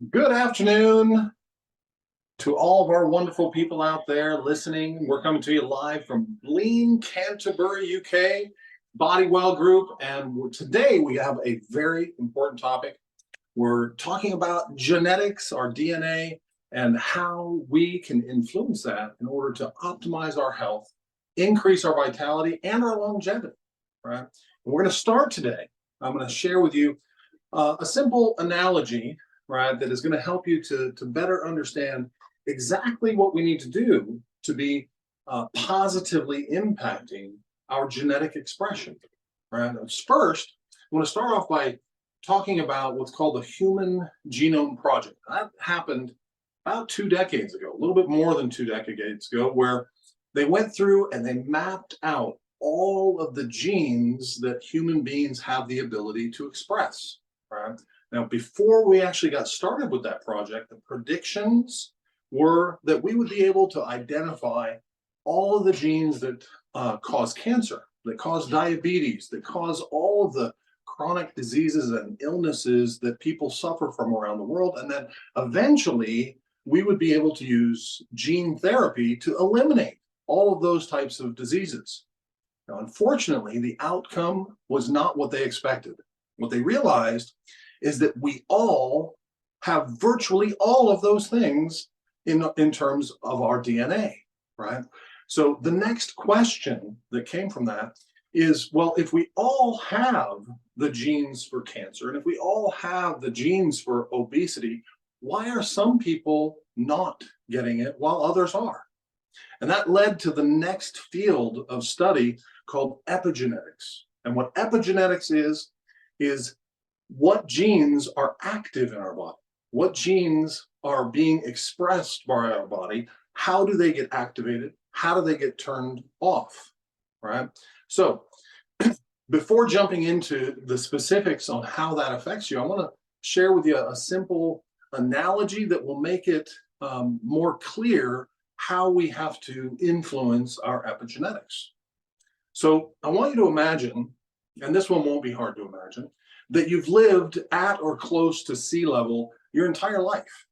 Good afternoon to all of our wonderful people out there listening. We're coming to you live from Lean, Canterbury, UK, Bodywell Group. And today we have a very important topic. We're talking about genetics, our DNA, and how we can influence that in order to optimize our health, increase our vitality, and our longevity, right? And we're going to start today. I'm going to share with you a simple analogy, right, that is going to help you to better understand exactly what we need to do to be positively impacting our genetic expression, right? First, I want to start off by talking about what's called the Human Genome Project. That happened about 2 decades ago, a little bit more than 2 decades ago, where they went through and they mapped out all of the genes that human beings have the ability to express, right? Now, before we actually got started with that project, the predictions were that we would be able to identify all of the genes that cause cancer, that cause diabetes, that cause all of the chronic diseases and illnesses that people suffer from around the world. And then eventually we would be able to use gene therapy to eliminate all of those types of diseases. Now, unfortunately, the outcome was not what they expected. What they realized is that we all have virtually all of those things in terms of our DNA, right? So the next question that came from that is, well, if we all have the genes for cancer, and if we all have the genes for obesity, why are some people not getting it while others are? And that led to the next field of study called epigenetics. And what epigenetics is what genes are active in our body, what genes are being expressed by our body, how do they get activated, how do they get turned off, right? So before jumping into the specifics on how that affects you, I want to share with you a simple analogy that will make it more clear how we have to influence our epigenetics. So I want you to imagine, and this one won't be hard to imagine, that you've lived at or close to sea level your entire life,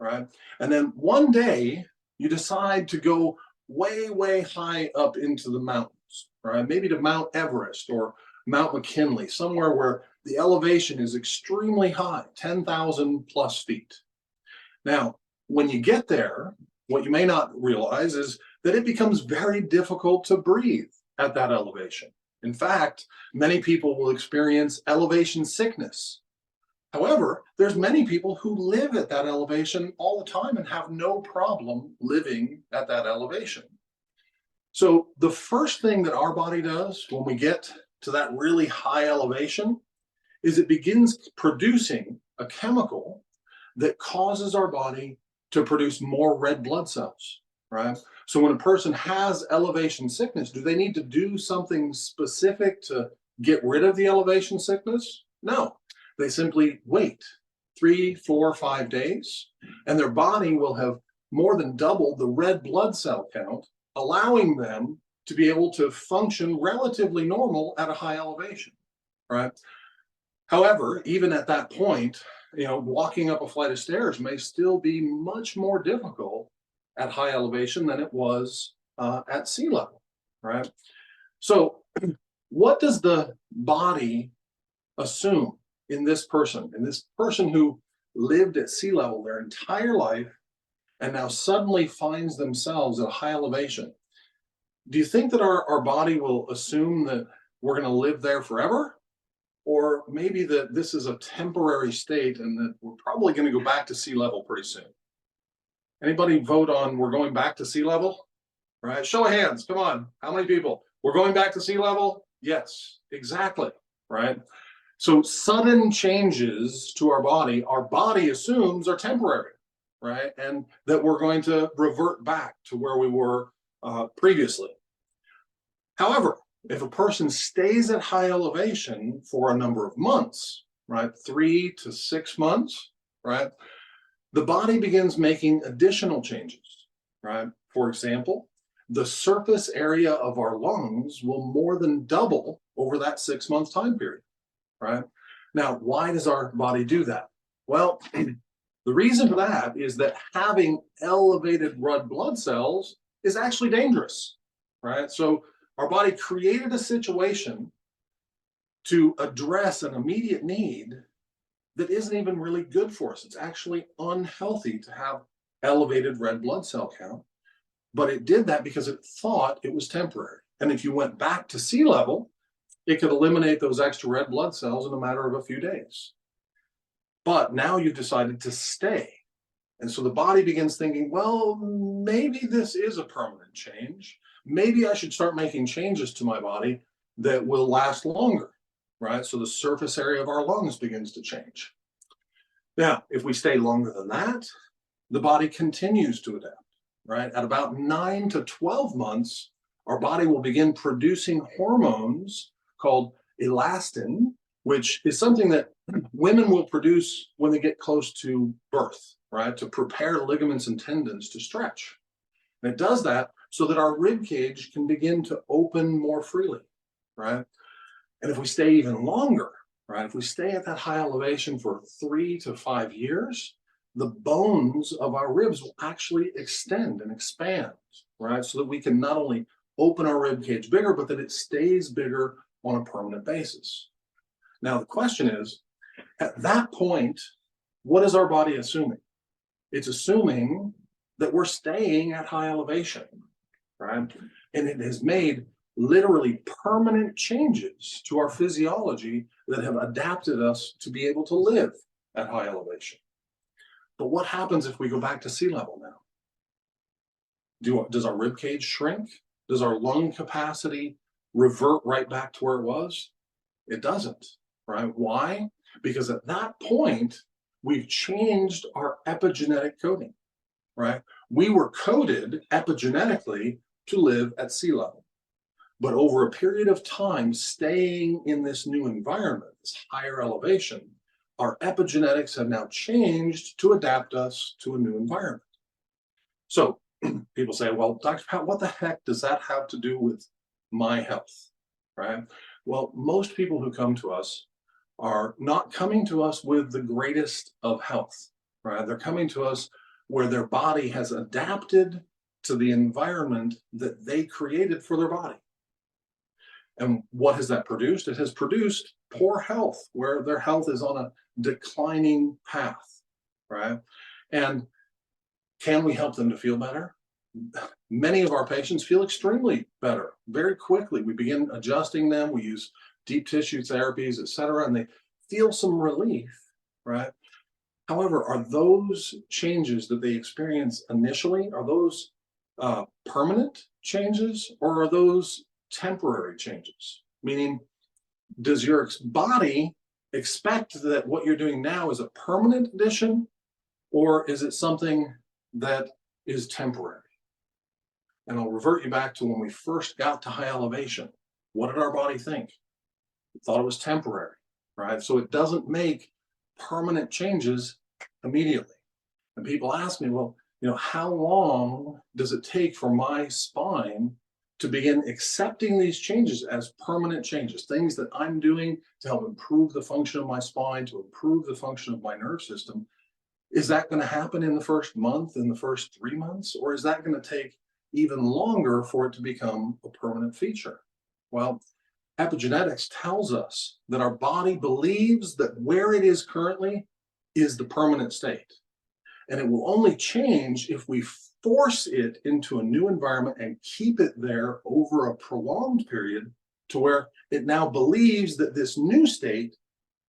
right? And then one day you decide to go way, way high up into the mountains, right? Maybe to Mount Everest or Mount McKinley, somewhere where the elevation is extremely high, 10,000 plus feet. Now, when you get there, what you may not realize is that it becomes very difficult to breathe at that elevation. In fact, many people will experience elevation sickness. However, there's many people who live at that elevation all the time and have no problem living at that elevation. So the first thing that our body does when we get to that really high elevation is it begins producing a chemical that causes our body to produce more red blood cells, right? So when a person has elevation sickness, do they need to do something specific to get rid of the elevation sickness? No, they simply wait 3, 4, 5 days, and their body will have more than doubled the red blood cell count, allowing them to be able to function relatively normal at a high elevation, right? However, even at that point, walking up a flight of stairs may still be much more difficult at high elevation than it was at sea level, right? So what does the body assume in this person who lived at sea level their entire life and now suddenly finds themselves at a high elevation? Do you think that our body will assume that we're going to live there forever? Or maybe that this is a temporary state and that we're probably going to go back to sea level pretty soon? Anybody vote on we're going back to sea level? Right? Show of hands. Come on. How many people? We're going back to sea level? Yes, exactly. Right? So sudden changes to our body assumes are temporary, right? And that we're going to revert back to where we were previously. However, if a person stays at high elevation for a number of months, right, 3 to 6 months, right, the body begins making additional changes, right? For example, the surface area of our lungs will more than double over that 6-month time period, right? Now, why does our body do that? Well, The reason for that is that having elevated red blood cells is actually dangerous, right? So our body created a situation to address an immediate need that isn't even really good for us. It's actually unhealthy to have elevated red blood cell count, but it did that because it thought it was temporary. And if you went back to sea level, it could eliminate those extra red blood cells in a matter of a few days. But now you've decided to stay. And so the body begins thinking, well, maybe this is a permanent change. Maybe I should start making changes to my body that will last longer, right? So the surface area of our lungs begins to change. Now, if we stay longer than that, the body continues to adapt, right? At about 9 to 12 months, our body will begin producing hormones called elastin, which is something that women will produce when they get close to birth, right? To prepare ligaments and tendons to stretch. And it does that so that our rib cage can begin to open more freely, right? And if we stay even longer, right? If we stay at that high elevation for 3 to 5 years, the bones of our ribs will actually extend and expand, right? So that we can not only open our rib cage bigger, but that it stays bigger on a permanent basis. Now, the question is, at that point, what is our body assuming? It's assuming that we're staying at high elevation, right? And it has made literally permanent changes to our physiology that have adapted us to be able to live at high elevation. But what happens if we go back to sea level now? Does our rib cage shrink? Does our lung capacity revert right back to where it was? It doesn't, right? Why? Because at that point, we've changed our epigenetic coding, right? We were coded epigenetically to live at sea level. But over a period of time, staying in this new environment, this higher elevation, our epigenetics have now changed to adapt us to a new environment. So people say, well, Dr. Pat, what the heck does that have to do with my health, right? Well, most people who come to us are not coming to us with the greatest of health, right? They're coming to us where their body has adapted to the environment that they created for their body. And what has that produced? It has produced poor health, where their health is on a declining path, right? And can we help them to feel better? Many of our patients feel extremely better very quickly. We begin adjusting them. We use deep tissue therapies, et cetera, and they feel some relief, right? However, are those changes that they experience initially, are those permanent changes, or are those temporary changes? Meaning, does your body expect that what you're doing now is a permanent addition, or is it something that is temporary? And I'll revert you back to when we first got to high elevation. What did our body think? It thought it was temporary, right? So it doesn't make permanent changes immediately. And people ask me, well, how long does it take for my spine to begin accepting these changes as permanent changes, things that I'm doing to help improve the function of my spine, to improve the function of my nerve system? Is that going to happen in the first month, in the first 3 months, or is that going to take even longer for it to become a permanent feature? Well, epigenetics tells us that our body believes that where it is currently is the permanent state. And it will only change if we force it into a new environment and keep it there over a prolonged period to where it now believes that this new state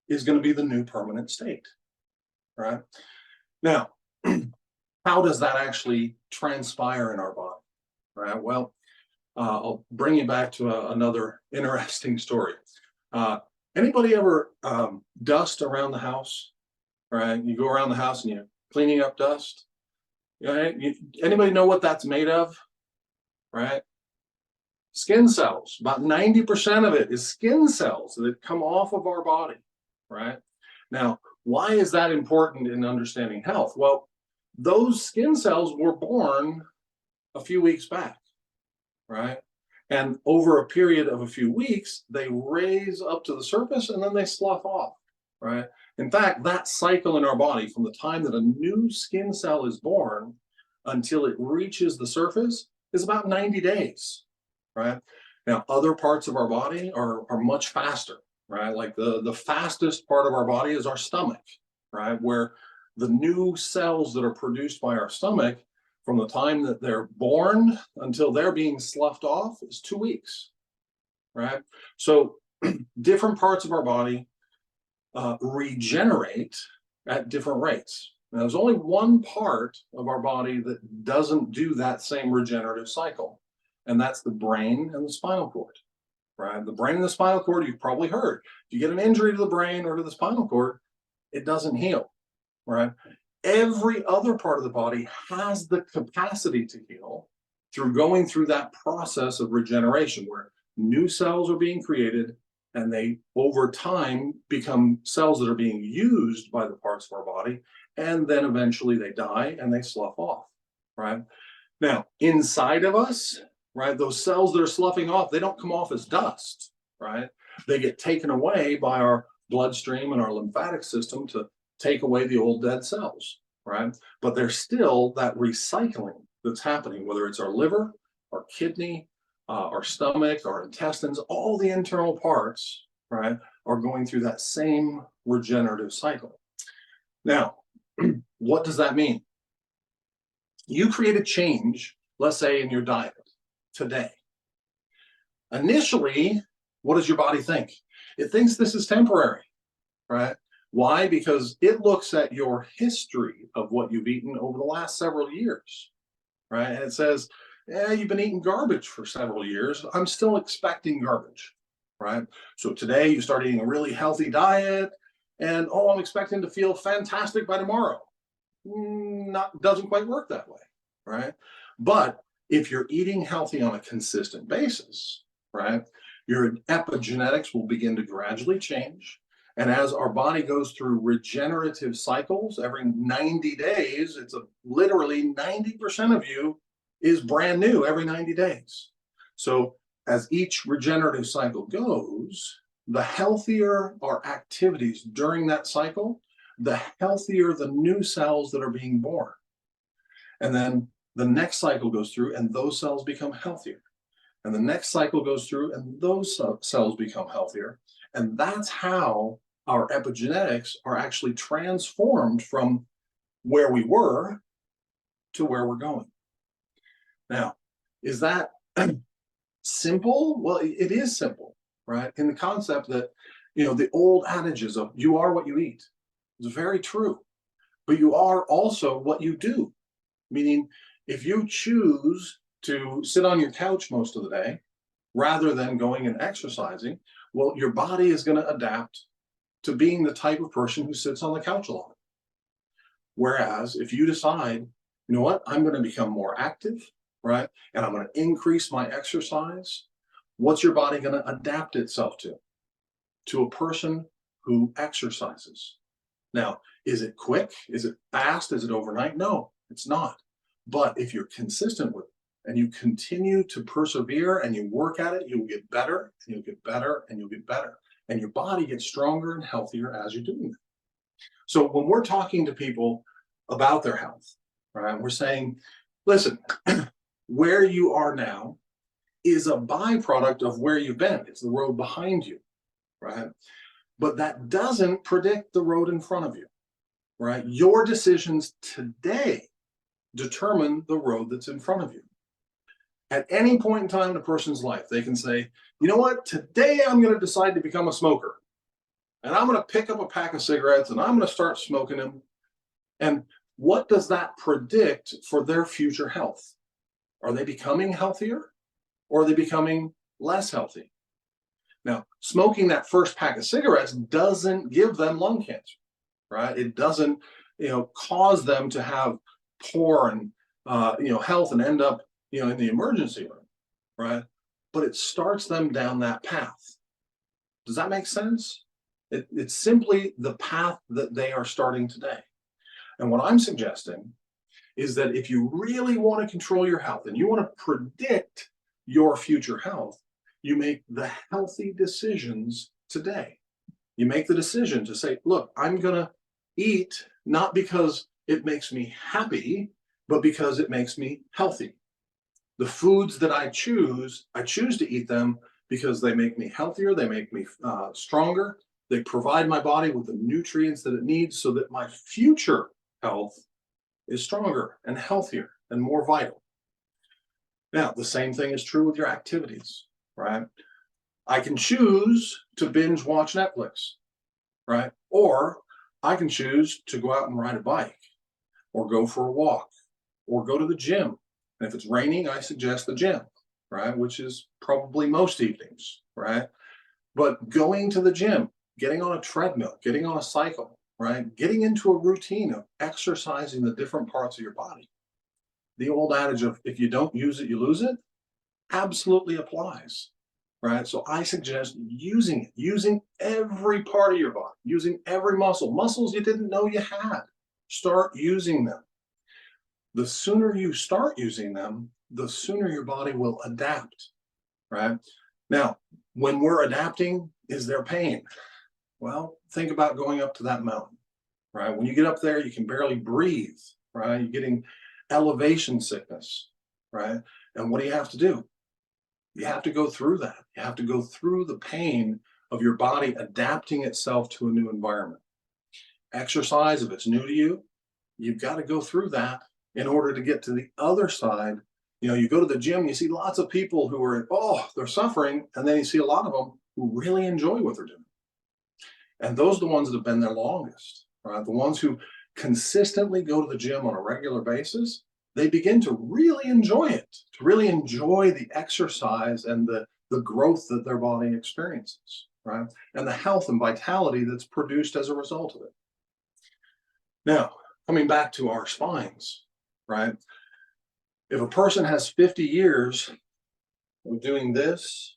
is going to be the new permanent state, right? Now, how does that actually transpire in our body, right? Well, I'll bring you back to another interesting story. Anybody ever dust around the house, right? You go around the house and you're cleaning up dust. Anybody know what that's made of, right? Skin cells. About 90% of it is skin cells that come off of our body, right? Now, why is that important in understanding health? Well, those skin cells were born a few weeks back, right? And over a period of a few weeks, they raise up to the surface and then they slough off, right? In fact, that cycle in our body from the time that a new skin cell is born until it reaches the surface is about 90 days, right? Now, other parts of our body are much faster, right? Like the fastest part of our body is our stomach, right? Where the new cells that are produced by our stomach from the time that they're born until they're being sloughed off is 2 weeks, right? So different parts of our body regenerate at different rates. Now, there's only one part of our body that doesn't do that same regenerative cycle, and that's the brain and the spinal cord, right? The brain and the spinal cord, you've probably heard. If you get an injury to the brain or to the spinal cord, it doesn't heal, right? Every other part of the body has the capacity to heal through going through that process of regeneration where new cells are being created and they over time become cells that are being used by the parts of our body, and then eventually they die and they slough off, right? Now, inside of us, right, those cells that are sloughing off, they don't come off as dust, right? They get taken away by our bloodstream and our lymphatic system to take away the old dead cells, right? But there's still that recycling that's happening, whether it's our liver, our kidney, our stomach, our intestines, all the internal parts, right, are going through that same regenerative cycle. Now, what does that mean? You create a change, let's say in your diet today. Initially, what does your body think? It thinks this is temporary, right? Why? Because it looks at your history of what you've eaten over the last several years, right? And it says, yeah, you've been eating garbage for several years. I'm still expecting garbage, right? So today you start eating a really healthy diet and, oh, I'm expecting to feel fantastic by tomorrow. Doesn't quite work that way, right? But if you're eating healthy on a consistent basis, right, your epigenetics will begin to gradually change. And as our body goes through regenerative cycles every 90 days, it's literally 90% of you is brand new every 90 days. So as each regenerative cycle goes, the healthier our activities during that cycle, the healthier the new cells that are being born. And then the next cycle goes through and those cells become healthier. And the next cycle goes through and those cells become healthier. And that's how our epigenetics are actually transformed from where we were to where we're going. Now, is that simple? Well, it is simple, right? In the concept that, the old adages of you are what you eat is very true, but you are also what you do. Meaning, if you choose to sit on your couch most of the day rather than going and exercising, well, your body is going to adapt to being the type of person who sits on the couch a lot. Whereas if you decide, you know what, I'm going to become more active, right? And I'm going to increase my exercise. What's your body going to adapt itself to? To a person who exercises. Now, is it quick? Is it fast? Is it overnight? No, it's not. But if you're consistent with it and you continue to persevere and you work at it, you'll get better and you'll get better and you'll get better. And your body gets stronger and healthier as you're doing it. So when we're talking to people about their health, right, we're saying, listen, where you are now is a byproduct of where you've been. It's the road behind you, right? But that doesn't predict the road in front of you, right? Your decisions today determine the road that's in front of you. At any point in time in a person's life, they can say, you know what, today I'm going to decide to become a smoker. And I'm going to pick up a pack of cigarettes and I'm going to start smoking them. And what does that predict for their future health? Are they becoming healthier or are they becoming less healthy? Now, smoking that first pack of cigarettes doesn't give them lung cancer, right? It doesn't, cause them to have poor and, health and end up, in the emergency room, right? But it starts them down that path. Does that make sense? It's simply the path that they are starting today. And what I'm suggesting is that if you really want to control your health and you want to predict your future health, you make the healthy decisions today. You make the decision to say, look, I'm going to eat not because it makes me happy, but because it makes me healthy. The foods that I choose to eat them because they make me healthier, they make me stronger, they provide my body with the nutrients that it needs so that my future health is stronger and healthier and more vital. Now, the same thing is true with your activities, right? I can choose to binge watch Netflix, right? Or I can choose to go out and ride a bike or go for a walk or go to the gym. And if it's raining, I suggest the gym, right? Which is probably most evenings, right? But going to the gym, getting on a treadmill, getting on a cycle, right? Getting into a routine of exercising the different parts of your body. The old adage of if you don't use it, you lose it, absolutely applies, right? So I suggest using it, using every part of your body, using every muscle, muscles you didn't know you had. Start using them. The sooner you start using them, the sooner your body will adapt, right? Now, when we're adapting, is there pain? Well, think about going up to that mountain, right? When you get up there, you can barely breathe, right? You're getting elevation sickness, right? And what do you have to do? You have to go through that. You have to go through the pain of your body adapting itself to a new environment. Exercise, if it's new to you, you've got to go through that in order to get to the other side. You know, you go to the gym, you see lots of people who are, oh, they're suffering. And then you see a lot of them who really enjoy what they're doing. And those are the ones that have been there longest, right? The ones who consistently go to the gym on a regular basis, they begin to really enjoy it, to really enjoy the exercise and the growth that their body experiences, right? And the health and vitality that's produced as a result of it. Now, coming back to our spines, right? If a person has 50 years of doing this,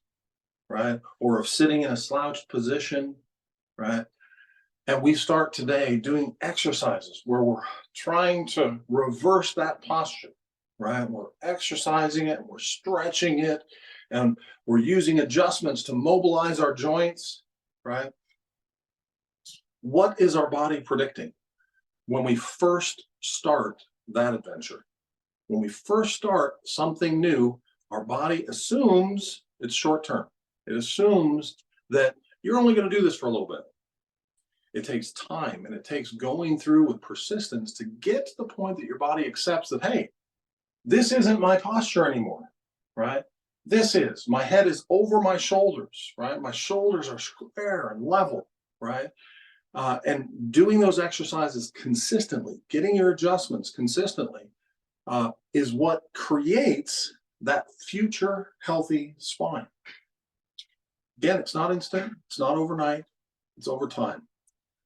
right, or of sitting in a slouched position, right, and we start today doing exercises where we're trying to reverse that posture, right? We're exercising it, we're stretching it, and we're using adjustments to mobilize our joints, right? What is our body predicting when we first start that adventure? When we first start something new, our body assumes it's short term. It assumes that you're only going to do this for a little bit. It takes time and it takes going through with persistence to get to the point that your body accepts that, hey, this isn't my posture anymore, right? This is, my head is over my shoulders, right? My shoulders are square and level, right? And doing those exercises consistently, getting your adjustments consistently, is what creates that future healthy spine. Again, it's not instant, it's not overnight, it's over time.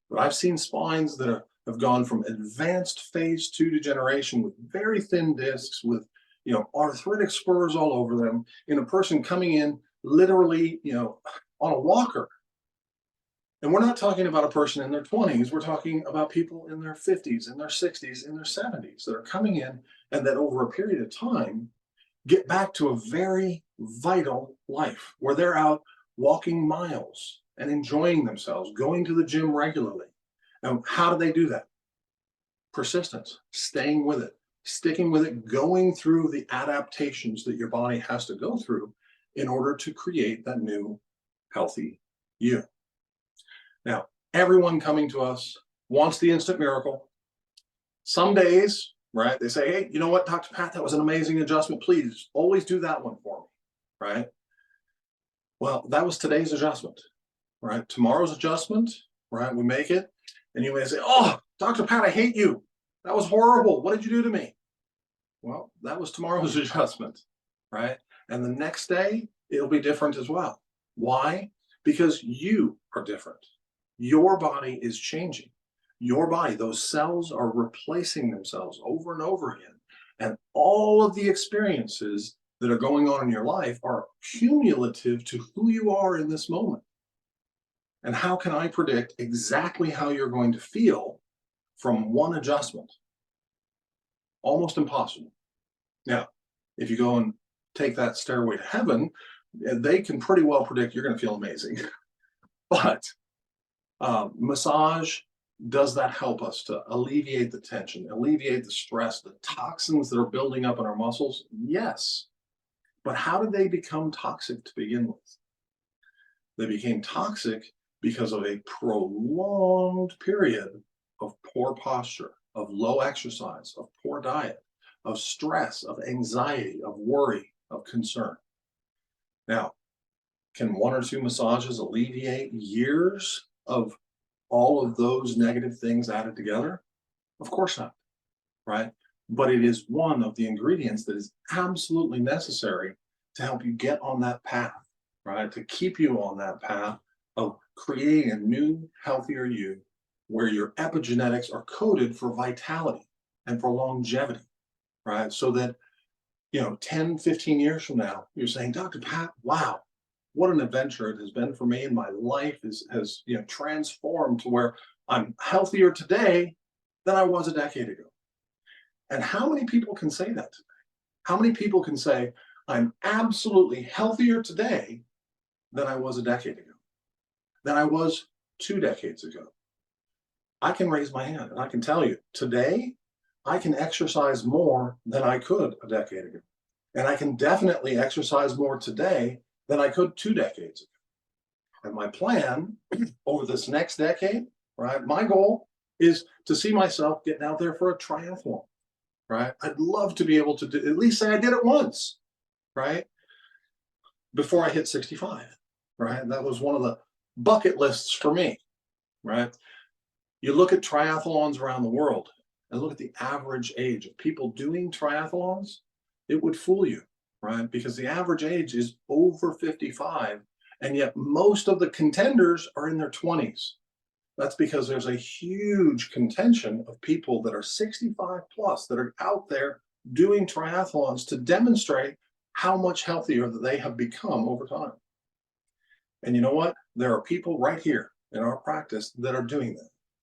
But I've seen spines that have gone from advanced phase 2 degeneration with very thin discs, with arthritic spurs all over them, in a person coming in literally on a walker. And we're not talking about a person in their 20s. We're talking about people in their 50s, in their 60s, in their 70s that are coming in and that over a period of time get back to a very vital life where they're out walking miles and enjoying themselves, going to the gym regularly. And how do they do that? Persistence, staying with it, sticking with it, going through the adaptations that your body has to go through in order to create that new healthy you. Now, everyone coming to us wants the instant miracle. Some days, right, they say, hey, you know what, Dr. Pat, that was an amazing adjustment. Please always do that one for me, right? Well, that was today's adjustment, right? Tomorrow's adjustment, right? We make it, and you may say, oh, Dr. Pat, I hate you. That was horrible. What did you do to me? Well, that was tomorrow's adjustment, right? And the next day, it'll be different as well. Why? Because you are different. Your body is changing. Your body, those cells are replacing themselves over and over again. And all of the experiences that are going on in your life are cumulative to who you are in this moment. And how can I predict exactly how you're going to feel from one adjustment? Almost impossible. Now, if you go and take that stairway to heaven, they can pretty well predict you're going to feel amazing. But Massage, does that help us to alleviate the tension, alleviate the stress, the toxins that are building up in our muscles? Yes. But how did they become toxic to begin with? They became toxic because of a prolonged period of poor posture, of low exercise, of poor diet, of stress, of anxiety, of worry, of concern. Now, can one or two massages alleviate years of all of those negative things added together? Of course not, right? But it is one of the ingredients that is absolutely necessary to help you get on that path, right? To keep you on that path of creating a new, healthier you where your epigenetics are coded for vitality and for longevity, right? So that, 10, 15 years from now, you're saying, Dr. Pat, wow, what an adventure it has been for me. And my life has transformed to where I'm healthier today than I was a decade ago. And how many people can say that today? How many people can say, I'm absolutely healthier today than I was a decade ago, than I was 2 decades ago? I can raise my hand and I can tell you today, I can exercise more than I could a decade ago. And I can definitely exercise more today than I could 2 decades ago. And my plan over this next decade, right? My goal is to see myself getting out there for a triathlon, right? I'd love to be able to do, at least say I did it once, right? Before I hit 65, right? That was one of the bucket lists for me, right? You look at triathlons around the world and look at the average age of people doing triathlons, it would fool you, right? Because the average age is over 55, and yet most of the contenders are in their 20s. That's because there's a huge contention of people that are 65 plus that are out there doing triathlons to demonstrate how much healthier that they have become over time. And you know what? There are people right here in our practice that are doing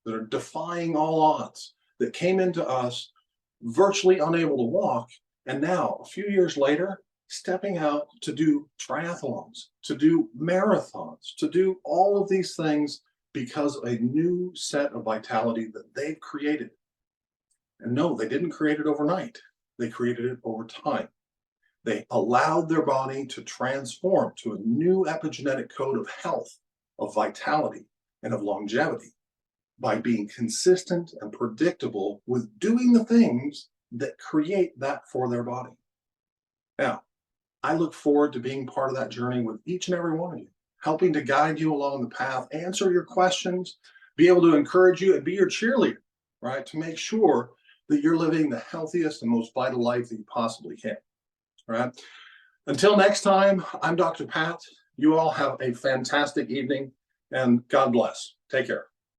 that are defying all odds, that came into us virtually unable to walk, and now, a few years later, stepping out to do triathlons, to do marathons, to do all of these things because of a new set of vitality that they've created. And no, they didn't create it overnight. They created it over time. They allowed their body to transform to a new epigenetic code of health, of vitality, and of longevity by being consistent and predictable with doing the things that create that for their body. Now, I look forward to being part of that journey with each and every one of you, helping to guide you along the path, answer your questions, be able to encourage you and be your cheerleader, right? To make sure that you're living the healthiest and most vital life that you possibly can, right? Until next time, I'm Dr. Pat. You all have a fantastic evening and God bless. Take care.